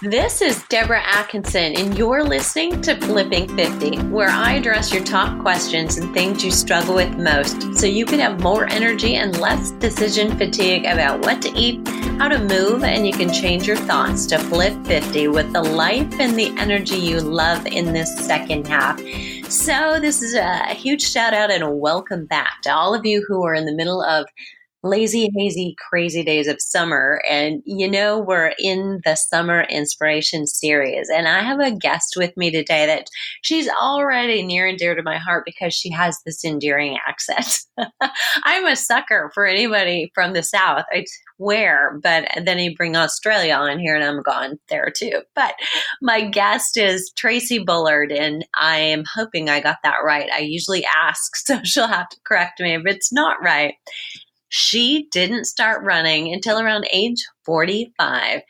This is Deborah Atkinson, and you're listening to Flipping 50, where I address your top questions and things you struggle with most so you can have more energy and less decision fatigue about what to eat, how to move, and you can change your thoughts to flip 50 with the life and the energy you love in this second half. So this is a huge shout out and a welcome back to all of you who are in the middle of lazy, hazy, crazy days of summer. And we're in the summer inspiration series. And I have a guest with me today that she's already near and dear to my heart because she has this endearing accent. I'm a sucker for anybody from the South, I swear. But then you bring Australia on here and I'm gone there too. But my guest is Tracy Bullard, and I am hoping I got that right. I usually ask, so she'll have to correct me if it's not right. She didn't start running until around age 45.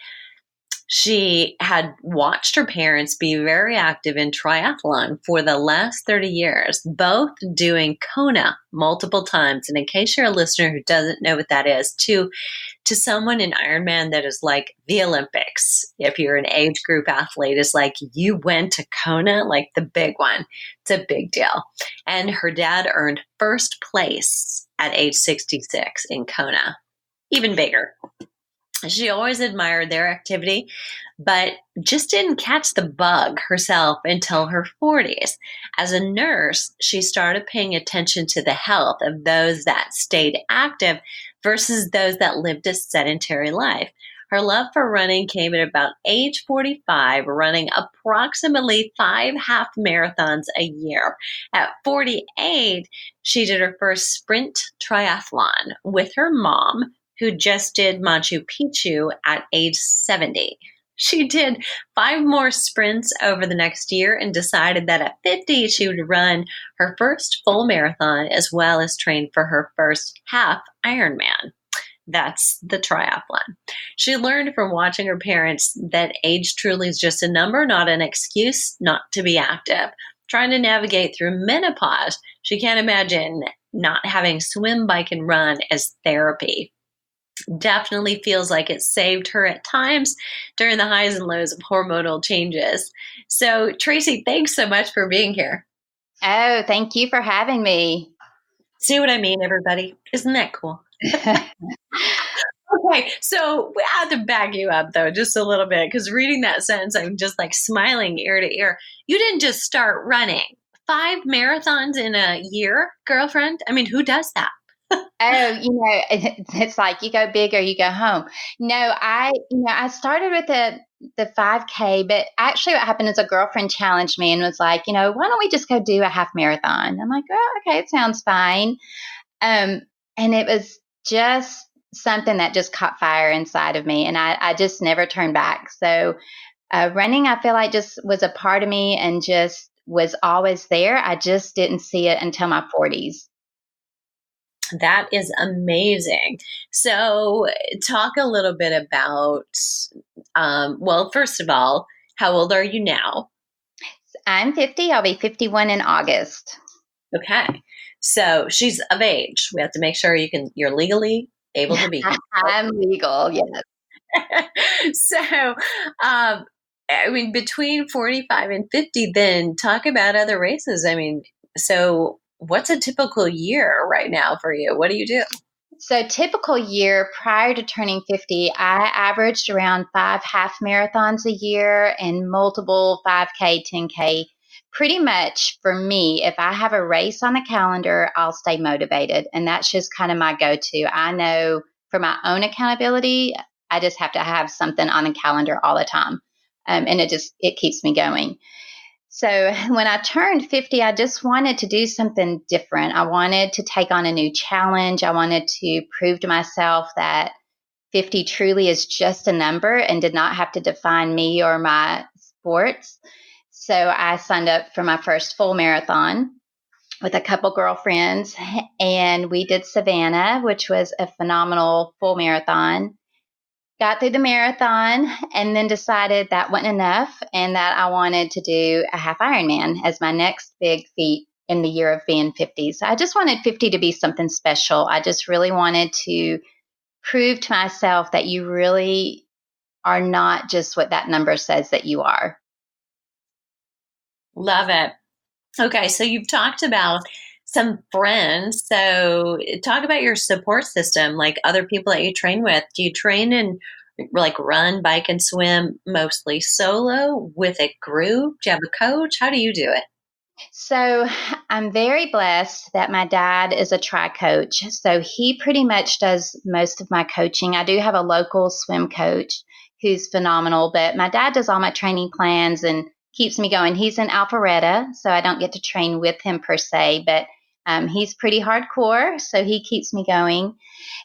She had watched her parents be very active in triathlon for the last 30 years, both doing Kona multiple times. And in case you're a listener who doesn't know what that is, to someone in Ironman, that is like the Olympics. If you're an age group athlete, it's like you went to Kona, like the big one. It's a big deal. And her dad earned first place at age 66 in Kona. Even bigger. She always admired their activity, but just didn't catch the bug herself until her 40s. As a nurse, she started paying attention to the health of those that stayed active versus those that lived a sedentary life. Her love for running came at about age 45, running approximately 5 half marathons a year. At 48, she did her first sprint triathlon with her mom, who just did Machu Picchu at age 70. She did 5 more sprints over the next year and decided that at 50, she would run her first full marathon as well as train for her first half Ironman. That's the triathlon. She learned from watching her parents that age truly is just a number, not an excuse not to be active. Trying to navigate through menopause, she can't imagine not having swim, bike, and run as therapy. Definitely feels like it saved her at times during the highs and lows of hormonal changes. So, Tracy, thanks so much for being here. Oh, thank you for having me. See what I mean, everybody? Isn't that cool? Okay, so we had to back you up, though, just a little bit, because reading that sentence, I'm just like smiling ear to ear. You didn't just start running 5 marathons in a year, girlfriend. I mean, who does that? It's like you go big or you go home. No, I started with the 5K, but actually what happened is a girlfriend challenged me and was like, why don't we just go do a half marathon? I'm like, oh, okay, it sounds fine. And it was just something that just caught fire inside of me, and I just never turned back. So running, I feel like just was a part of me and just was always there. I just didn't see it until my 40s. That is amazing. So talk a little bit about, well, first of all, how old are you now? I'm 50. I'll be 51 in August. Okay. So she's of age. We have to make sure you're legally able to be here. I'm legal, yes. So, between 45 and 50, then talk about other races. So what's a typical year right now for you? What do you do? So typical year prior to turning 50, I averaged around 5 half marathons a year and multiple 5K, 10K. Pretty much for me, if I have a race on the calendar, I'll stay motivated. And that's just kind of my go-to. I know for my own accountability, I just have to have something on the calendar all the time. And it keeps me going. So when I turned 50, I just wanted to do something different. I wanted to take on a new challenge. I wanted to prove to myself that 50 truly is just a number and did not have to define me or my sports. So I signed up for my first full marathon with a couple girlfriends, and we did Savannah, which was a phenomenal full marathon. Got through the marathon and then decided that wasn't enough and that I wanted to do a half Ironman as my next big feat in the year of being 50. So I just wanted 50 to be something special. I just really wanted to prove to myself that you really are not just what that number says that you are. Love it. Okay, so you've talked about some friends. So talk about your support system, like other people that you train with. Do you train and like run, bike, and swim mostly solo with a group? Do you have a coach? How do you do it? So I'm very blessed that my dad is a tri coach. So he pretty much does most of my coaching. I do have a local swim coach who's phenomenal, but my dad does all my training plans and keeps me going. He's in Alpharetta, so I don't get to train with him per se, but he's pretty hardcore, so he keeps me going.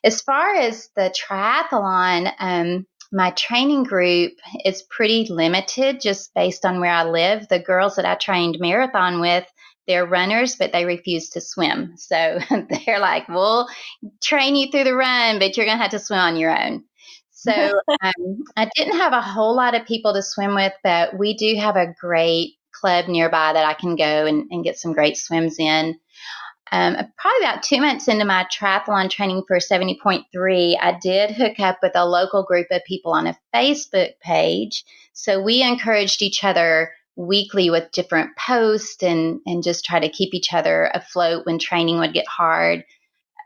As far as the triathlon, my training group is pretty limited just based on where I live. The girls that I trained marathon with, they're runners, but they refuse to swim. So they're like, we'll train you through the run, but you're going to have to swim on your own. So I didn't have a whole lot of people to swim with, but we do have a great club nearby that I can go and get some great swims in. Probably about 2 months into my triathlon training for 70.3, I did hook up with a local group of people on a Facebook page. So we encouraged each other weekly with different posts and just try to keep each other afloat when training would get hard.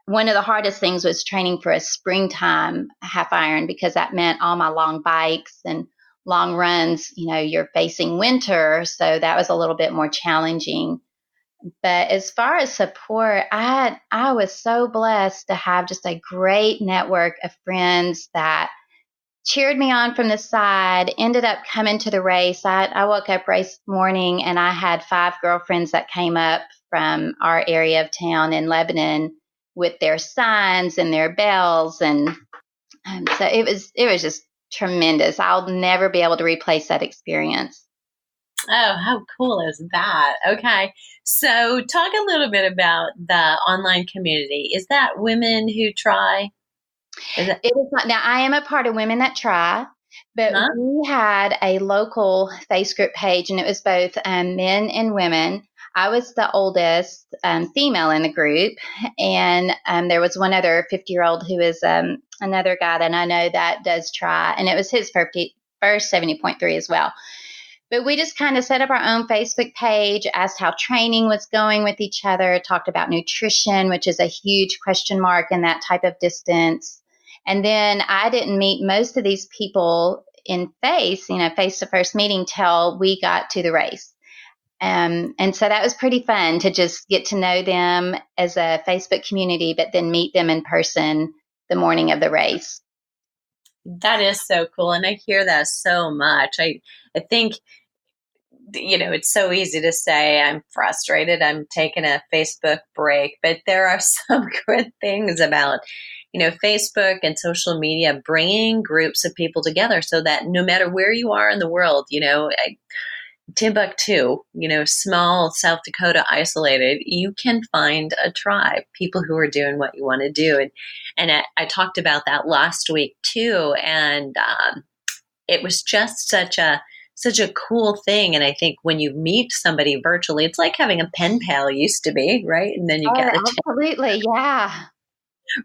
One of the hardest things was training for a springtime half iron because that meant all my long bikes and long runs, you're facing winter. So that was a little bit more challenging. But as far as support, I was so blessed to have just a great network of friends that cheered me on from the side, ended up coming to the race. I woke up race morning and I had 5 girlfriends that came up from our area of town in Lebanon with their signs and their bells. And so it was just tremendous. I'll never be able to replace that experience. Oh, how cool is that? Okay. So talk a little bit about the online community. Is that women who try? Is it? It is not. Now, I am a part of Women That Try, but Huh? we had a local Facebook page, and it was both men and women. I was the oldest female in the group, and there was one other 50-year-old who is another guy that I know that does try, and it was his first 70.3 as well. But we just kind of set up our own Facebook page, asked how training was going with each other, talked about nutrition, which is a huge question mark in that type of distance. And then I didn't meet most of these people in face-to-face meeting till we got to the race. And so that was pretty fun to just get to know them as a Facebook community, but then meet them in person the morning of the race. That is so cool. And I hear that so much. I think, it's so easy to say I'm frustrated, I'm taking a Facebook break, but there are some good things about, Facebook and social media bringing groups of people together so that no matter where you are in the world, Timbuktu, small South Dakota, isolated, you can find a tribe, people who are doing what you want to do. And I talked about that last week too. And it was just such a cool thing. And I think when you meet somebody virtually, it's like having a pen pal used to be, right? And then you Oh, get a absolutely. Yeah.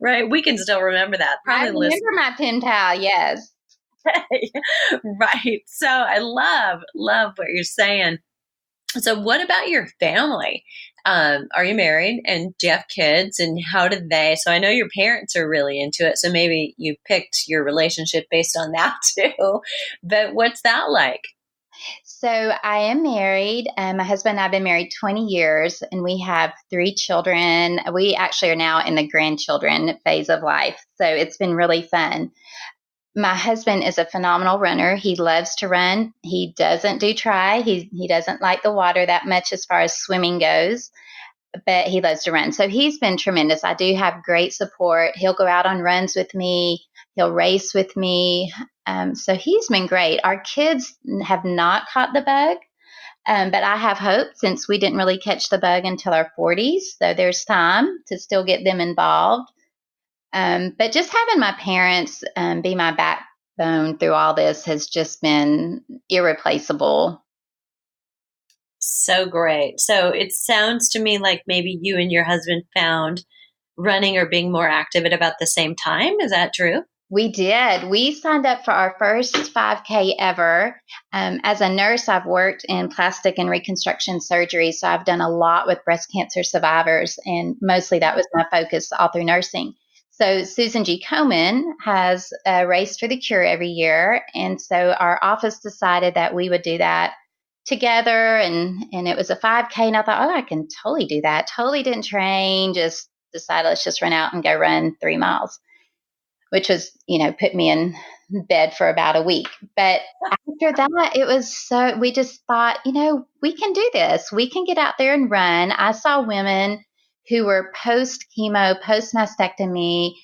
right. We can still remember that. I Probably listen. remember my pen pal. Yes. Right. So I love what you're saying. So what about your family? Are you married and do you have kids, and how did they? So I know your parents are really into it. So maybe you picked your relationship based on that too. But what's that like? So I am married. My husband and I have been married 20 years, and we have 3 children. We actually are now in the grandchildren phase of life. So it's been really fun. My husband is a phenomenal runner. He loves to run. He doesn't do tri. He doesn't like the water that much as far as swimming goes, but he loves to run. So he's been tremendous. I do have great support. He'll go out on runs with me. He'll race with me. So he's been great. Our kids have not caught the bug, but I have hope since we didn't really catch the bug until our 40s. So there's time to still get them involved. But just having my parents be my backbone through all this has just been irreplaceable. So great. So it sounds to me like maybe you and your husband found running or being more active at about the same time. Is that true? We did. We signed up for our first 5K ever. As a nurse, I've worked in plastic and reconstruction surgery, so I've done a lot with breast cancer survivors, and mostly that was my focus all through nursing. So Susan G. Komen has a Race for the Cure every year, and so our office decided that we would do that together, and it was a 5K, and I thought, oh, I can totally do that. Totally didn't train, just decided let's just run out and go run 3 miles, which was, put me in bed for about a week. But after that, it was we just thought, we can do this. We can get out there and run. I saw women who were post chemo, post mastectomy,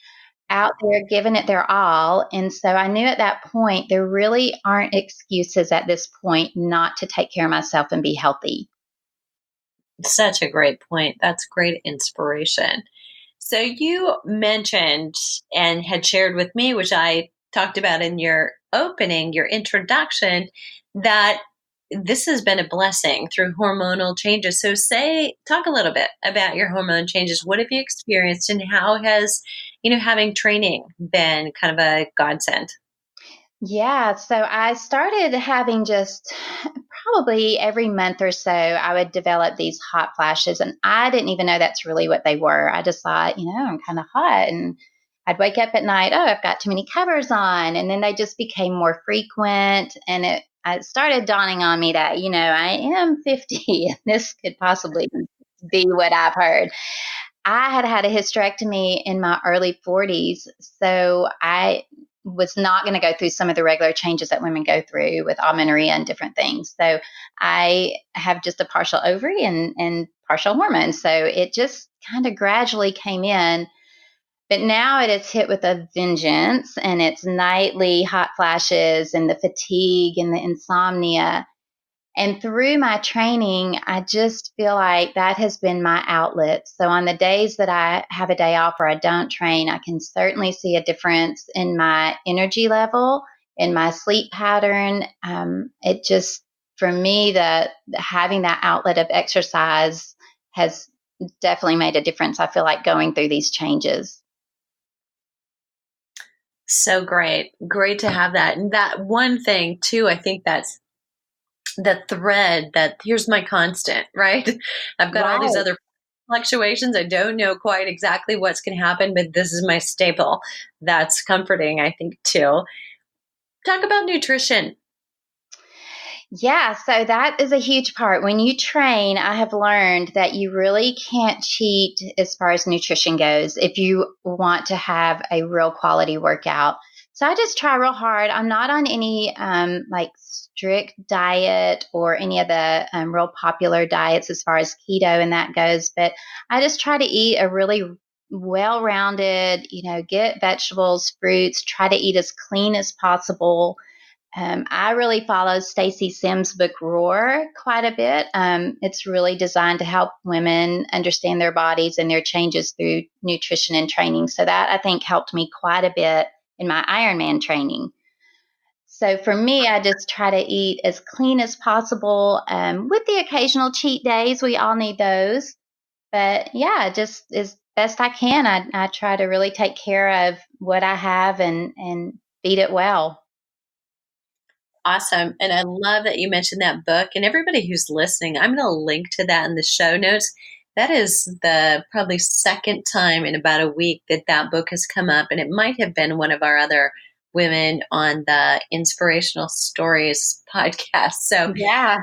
out there giving it their all. And so I knew at that point, there really aren't excuses at this point not to take care of myself and be healthy. Such a great point. That's great inspiration. So you mentioned and had shared with me, which I talked about in your opening, your introduction, that this has been a blessing through hormonal changes. So talk a little bit about your hormone changes. What have you experienced, and how has, having training been kind of a godsend? Yeah, so I started having just probably every month or so, I would develop these hot flashes, and I didn't even know that's really what they were. I just thought, I'm kind of hot, and I'd wake up at night, oh, I've got too many covers on, and then they just became more frequent, and it started dawning on me that, I am 50, and this could possibly be what I've heard. I had had a hysterectomy in my early 40s, so I was not going to go through some of the regular changes that women go through with amenorrhea and different things. So I have just a partial ovary and partial hormones. So it just kind of gradually came in. But now it is hit with a vengeance, and it's nightly hot flashes and the fatigue and the insomnia. And through my training, I just feel like that has been my outlet. So on the days that I have a day off or I don't train, I can certainly see a difference in my energy level, in my sleep pattern. It just, for me, the having that outlet of exercise has definitely made a difference. I feel like going through these changes. So great. Great to have that. And that one thing too, I think that's the thread that here's my constant, right? I've got all these Right. other fluctuations. I don't know quite exactly what's going to happen, but this is my staple. That's comforting, I think, too. Talk about nutrition. Yeah, so that is a huge part. When you train, I have learned that you really can't cheat as far as nutrition goes if you want to have a real quality workout. So I just try real hard. I'm not on any like strict diet or any of the real popular diets as far as keto and that goes, but I just try to eat a really well-rounded, get vegetables, fruits, try to eat as clean as possible. I really follow Stacey Sims' book Roar quite a bit. It's really designed to help women understand their bodies and their changes through nutrition and training. So that I think helped me quite a bit in my Ironman training. So for me, I just try to eat as clean as possible with the occasional cheat days. We all need those. But yeah, just as best I can, I try to really take care of what I have and feed it well. Awesome. And I love that you mentioned that book. And everybody who's listening, I'm going to link to that in the show notes. That is the probably second time in about a week that that book has come up. And it might have been one of our other women on the Inspirational Stories podcast. So, Yeah.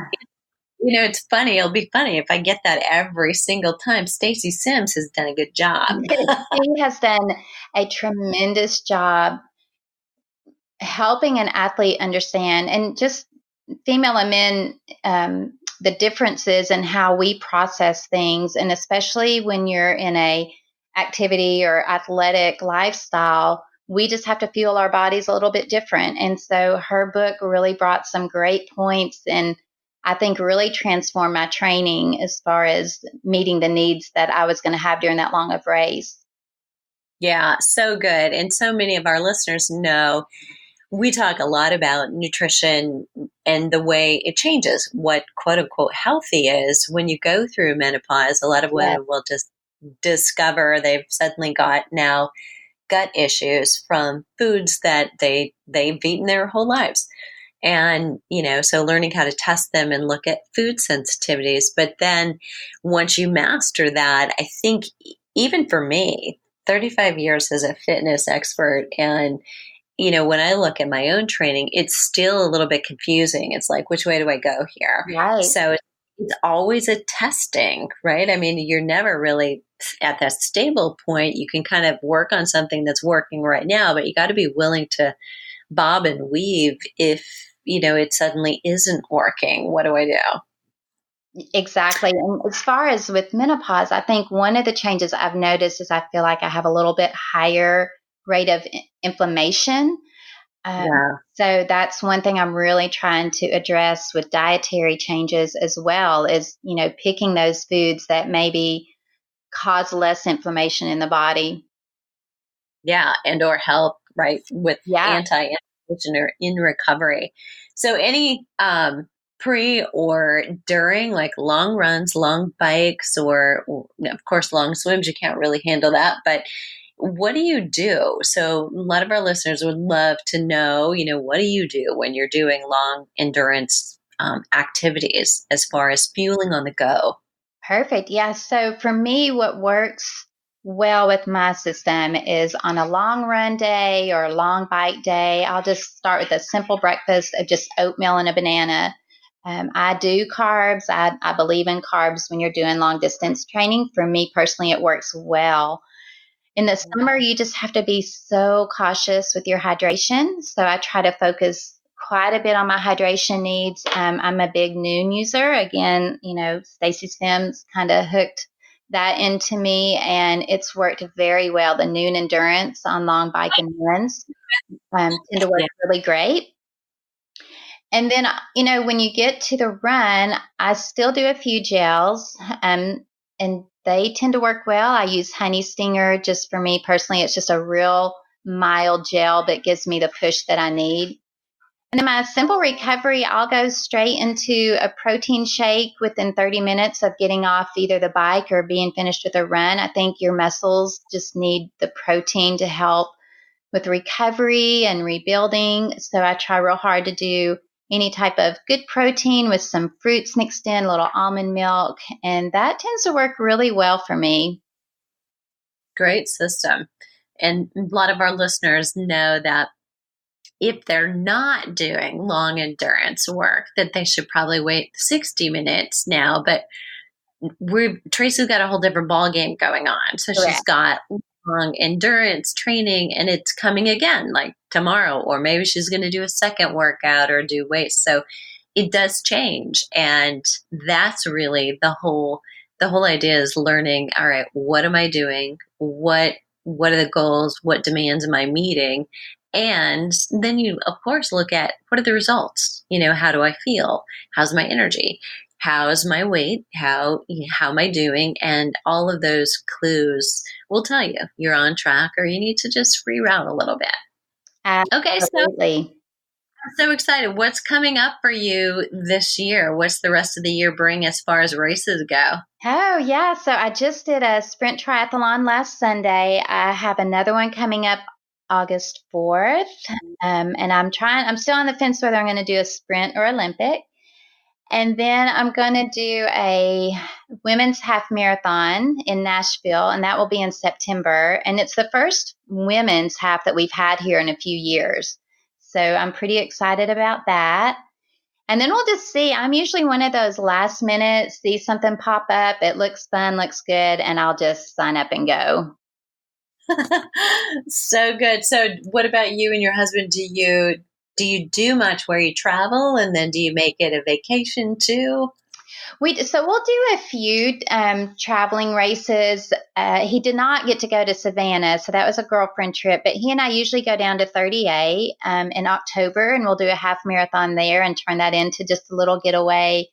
it's funny. It'll be funny if I get that every single time. Stacey Sims has done a good job. She has done a tremendous job helping an athlete understand, and just female and men, the differences in how we process things, and especially when you're in a activity or athletic lifestyle, we just have to feel our bodies a little bit different. And so her book really brought some great points, and I think really transformed my training as far as meeting the needs that I was going to have during that long of race. Yeah, so good. And so many of our listeners know we talk a lot about nutrition and the way it changes what quote unquote healthy is when you go through menopause. A lot of Yeah. women will just discover they've suddenly got now gut issues from foods that they've eaten their whole lives. And, so learning how to test them and look at food sensitivities. But then once you master that, I think even for me, 35 years as a fitness expert, and, when I look at my own training, it's still a little bit confusing. It's like, which way do I go here? Right. So it's always a testing, right? I mean, you're never really at that stable point. You can kind of work on something that's working right now, but you got to be willing to bob and weave if, it suddenly isn't working. What do I do? Exactly. And as far as with menopause, I think one of the changes I've noticed is I feel like I have a little bit higher rate of inflammation. Um, Yeah. so that's one thing I'm really trying to address with dietary changes as well is, picking those foods that maybe cause less inflammation in the body. Yeah. And or help, right, with Yeah. anti-inflammation or in recovery. So any pre or during, like long runs, long bikes, or of course long swims, you can't really handle that, but what do you do? So a lot of our listeners would love to know, what do you do when you're doing long endurance activities as far as fueling on the go? Perfect. Yeah. So for me, what works well with my system is on a long run day or a long bike day, I'll just start with a simple breakfast of just oatmeal and a banana. I do carbs. I believe in carbs when you're doing long distance training. For me personally, it works well. In the summer, you just have to be so cautious with your hydration. So I try to focus quite a bit on my hydration needs. I'm a big Noon user. Again, Stacey Sims kind of hooked that into me, and it's worked very well. The Noon endurance on long bike and runs tend to work Yeah. really great. And then, when you get to the run, I still do a few gels, and they tend to work well. I use Honey Stinger just for me personally. It's just a real mild gel that gives me the push that I need. And then my simple recovery, I'll go straight into a protein shake within 30 minutes of getting off either the bike or being finished with a run. I think your muscles just need the protein to help with recovery and rebuilding. So I try real hard to do any type of good protein with some fruits mixed in, a little almond milk, and that tends to work really well for me. Great system. And a lot of our listeners know that if they're not doing long endurance work, that they should probably wait 60 minutes now. But Tracy's got a whole different ball game going on. So she's Correct. got long endurance training, and it's coming again, like tomorrow, or maybe she's going to do a second workout or do weights. So it does change, and that's really the whole idea is learning. All right, what am I doing? What are the goals? What demands am I meeting? And then you, of course, look at what are the results? How do I feel? How's my energy? How's my weight? How am I doing? And all of those clues will tell you you're on track or you need to just reroute a little bit. Okay, so Absolutely. I'm so excited. What's coming up for you this year? What's the rest of the year bring as far as races go? Oh, yeah. So I just did a sprint triathlon last Sunday. I have another one coming up August 4th. And I'm still on the fence whether I'm going to do a sprint or Olympic. And then I'm going to do a women's half marathon in Nashville, and that will be in September. And it's the first women's half that we've had here in a few years. So I'm pretty excited about that. And then we'll just see. I'm usually one of those last minute, see something pop up. It looks fun, looks good, and I'll just sign up and go. So good. So what about you and your husband? Do you do much where you travel, and then do you make it a vacation too? So we'll do a few traveling races. He did not get to go to Savannah, so that was a girlfriend trip. But he and I usually go down to 38 in October, and we'll do a half marathon there and turn that into just a little getaway.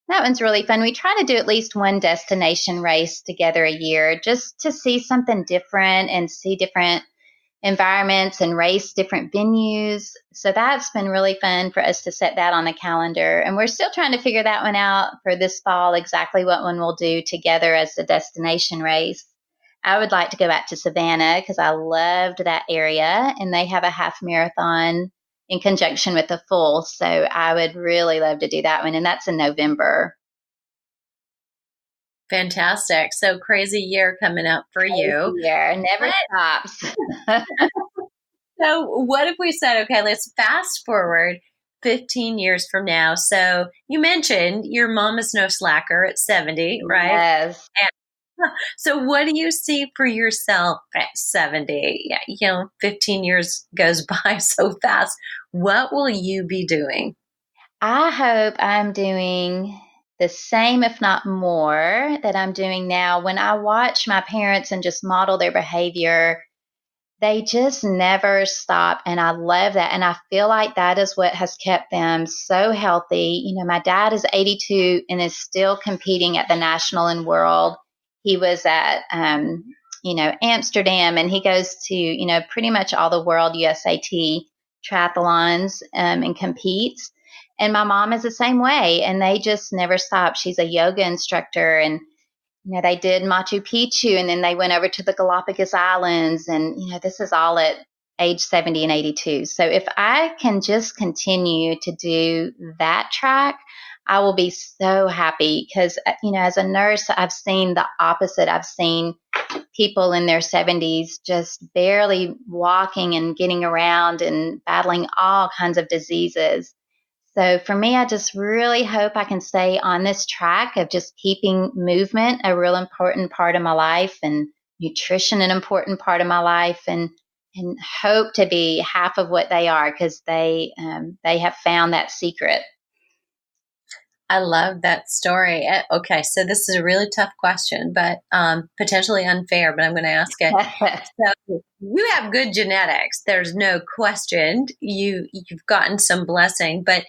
That one's really fun. We try to do at least one destination race together a year just to see something different and see different environments and race different venues. So that's been really fun for us to set that on the calendar. And we're still trying to figure that one out for this fall, exactly what one we'll do together as the destination race. I would like to go back to Savannah because I loved that area, and they have a half marathon in conjunction with the full. So I would really love to do that one, and that's in November. Fantastic. So crazy year coming up for you. Yeah, never But stops. so what if we said, okay, let's fast forward 15 years from now. So you mentioned your mom is no slacker at 70, right? Yes. So what do you see for yourself at 70? Yeah, 15 years goes by so fast. What will you be doing? I hope I'm doing the same, if not more, that I'm doing now. When I watch my parents and just model their behavior, they just never stop. And I love that. And I feel like that is what has kept them so healthy. My dad is 82 and is still competing at the national and world. He was at, Amsterdam, and he goes to, pretty much all the world USAT triathlons and competes. And my mom is the same way, and they just never stop. She's a yoga instructor, and they did Machu Picchu, and then they went over to the Galapagos Islands. And, this is all at age 70 and 82. So if I can just continue to do that track, I will be so happy because, as a nurse, I've seen the opposite. I've seen people in their 70s just barely walking and getting around and battling all kinds of diseases. So for me, I just really hope I can stay on this track of just keeping movement a real important part of my life, and nutrition an important part of my life, and hope to be half of what they are because they have found that secret. I love that story. Okay, so this is a really tough question, but potentially unfair, but I'm going to ask it. So you have good genetics. There's no question. You've gotten some blessing, but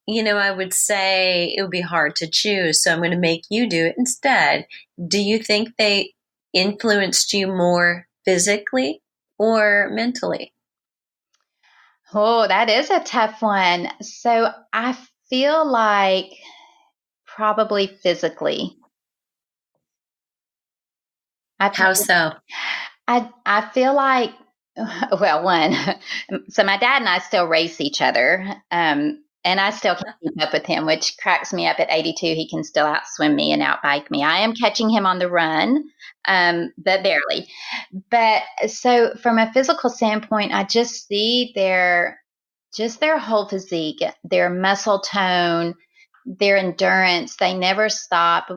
I would say it would be hard to choose. So I'm going to make you do it instead. Do you think they influenced you more physically or mentally? Oh, that is a tough one. So I feel like probably physically. I How so? I feel like, well, one, so my dad and I still race each other, and I still can't keep up with him, which cracks me up. At 82, he can still outswim me and outbike me. I am catching him on the run, but barely. But so from a physical standpoint, I just see their whole physique, their muscle tone, their endurance. They never stop.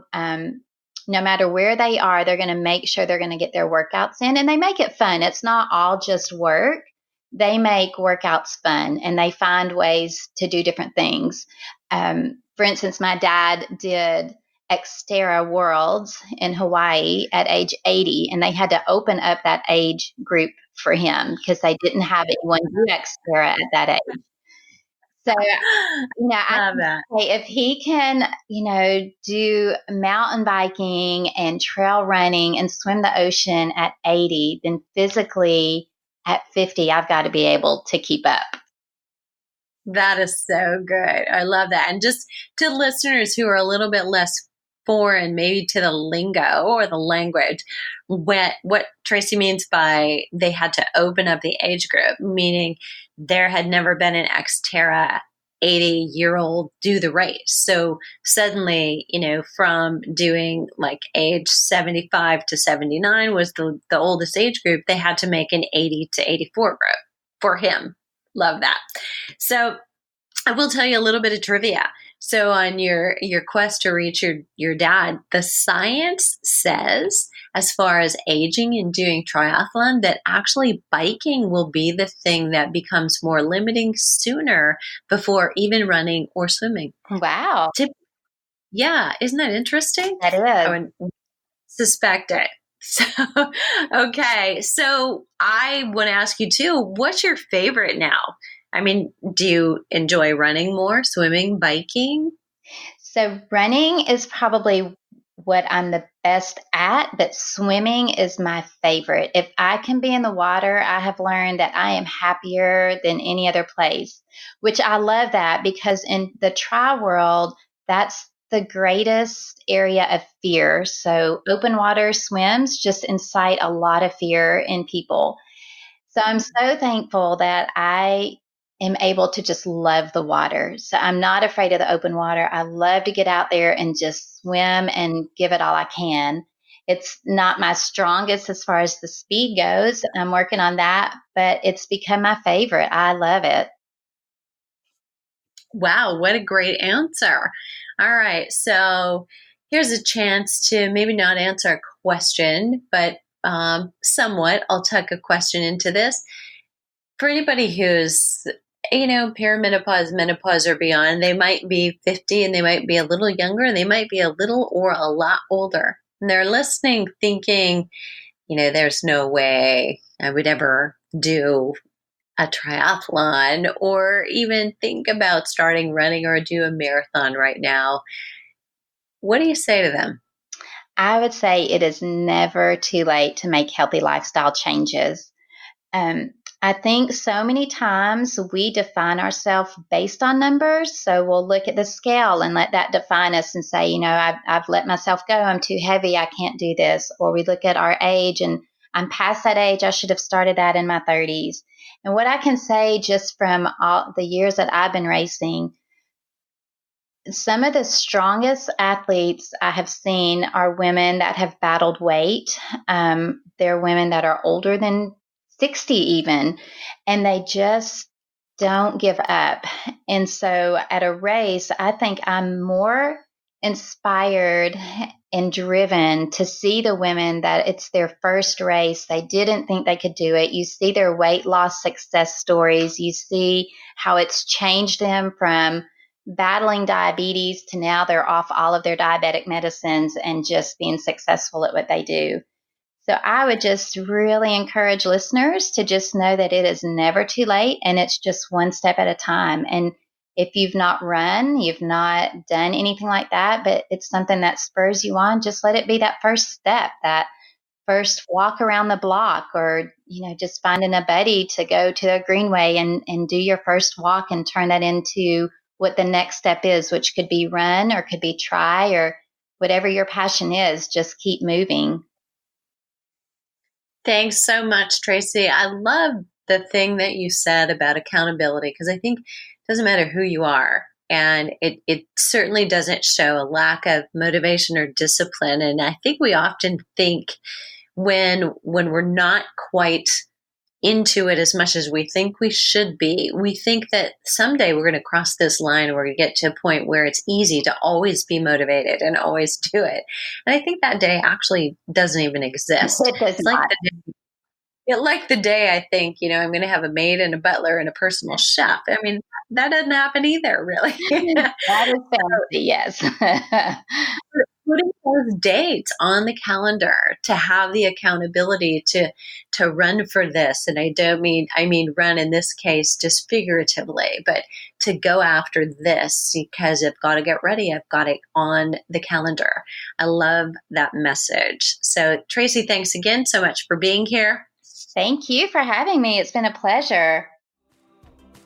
No matter where they are, they're going to make sure they're going to get their workouts in, and they make it fun. It's not all just work. They make workouts fun, and they find ways to do different things. For instance, my dad did Xterra Worlds in Hawaii at age 80, and they had to open up that age group for him because they didn't have anyone do Xterra at that age. So, I Love can that. say if he can, do mountain biking and trail running and swim the ocean at 80, then physically at 50, I've got to be able to keep up. That is so good. I love that. And just to listeners who are a little bit less foreign, maybe to the lingo or the language, what Tracy means by they had to open up the age group, meaning there had never been an Xterra 80-year-old do the race. So suddenly, from doing like age 75 to 79 was the oldest age group, they had to make an 80 to 84 group for him. Love that. So I will tell you a little bit of trivia. So on your quest to reach your dad, the science says, as far as aging and doing triathlon, that actually biking will be the thing that becomes more limiting sooner before even running or swimming. Wow. Yeah, isn't that interesting? That I is. would suspect it. So, okay. So I want to ask you too, what's your favorite now? I mean, do you enjoy running more, swimming, biking? So running is probably what I'm the best at, but swimming is my favorite. If I can be in the water, I have learned that I am happier than any other place, which I love that because in the tri world, that's the greatest area of fear. So open water swims just incite a lot of fear in people. So I'm so thankful that I am able to just love the water. So I'm not afraid of the open water. I love to get out there and just swim and give it all I can. It's not my strongest as far as the speed goes. I'm working on that, but it's become my favorite. I love it. Wow, what a great answer. All right, so here's a chance to maybe not answer a question, but somewhat, I'll tuck a question into this. For anybody who's, perimenopause, menopause, or beyond, they might be 50 and they might be a little younger, and they might be a little or a lot older. And they're listening thinking, there's no way I would ever do a triathlon or even think about starting running or do a marathon right now. What do you say to them? I would say it is never too late to make healthy lifestyle changes. I think so many times we define ourselves based on numbers. So we'll look at the scale and let that define us and say, I've let myself go. I'm too heavy. I can't do this. Or we look at our age and I'm past that age. I should have started that in my 30s. And what I can say just from all the years that I've been racing, some of the strongest athletes I have seen are women that have battled weight. They're women that are older than 60 even, and they just don't give up. And so at a race, I think I'm more inspired and driven to see the women that it's their first race. They didn't think they could do it. You see their weight loss success stories. You see how it's changed them from battling diabetes to now they're off all of their diabetic medicines and just being successful at what they do. So I would just really encourage listeners to just know that it is never too late and it's just one step at a time. And if you've not run, you've not done anything like that, but it's something that spurs you on, just let it be that first step, that first walk around the block, or, just finding a buddy to go to a greenway and do your first walk and turn that into what the next step is, which could be run or could be try, or whatever your passion is, just keep moving. Thanks so much, Tracy. I love the thing that you said about accountability, because I think it doesn't matter who you are. And it certainly doesn't show a lack of motivation or discipline. And I think we often think when we're not quite into it as much as we think we should be, we think that someday we're going to cross this line and we're going to get to a point where it's easy to always be motivated and always do it. And I think that day actually doesn't even exist. It's like the day I think, I'm going to have a maid and a butler and a personal chef. I mean, that doesn't happen either, really. That is fancy, yes. Putting those dates on the calendar to have the accountability to run for this. And I mean run in this case just figuratively, but to go after this because I've got to get ready. I've got it on the calendar. I love that message. So Tracy, thanks again so much for being here. Thank you for having me. It's been a pleasure.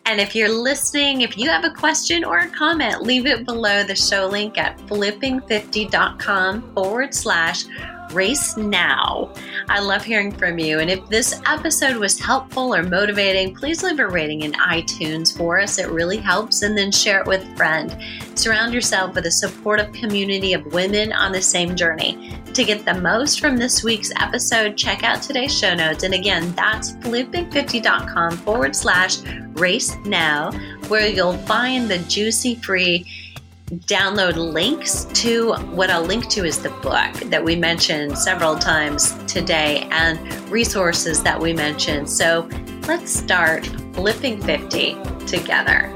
And if you're listening, if you have a question or a comment, leave it below the show link at flipping50.com/race now. I love hearing from you. And if this episode was helpful or motivating, please leave a rating in iTunes for us. It really helps. And then share it with a friend. Surround yourself with a supportive community of women on the same journey. To get the most from this week's episode, check out today's show notes. And again, that's flipping50.com/race now, where you'll find the juicy free download links to what I'll link to is the book that we mentioned several times today and resources that we mentioned. So let's start flipping 50 together.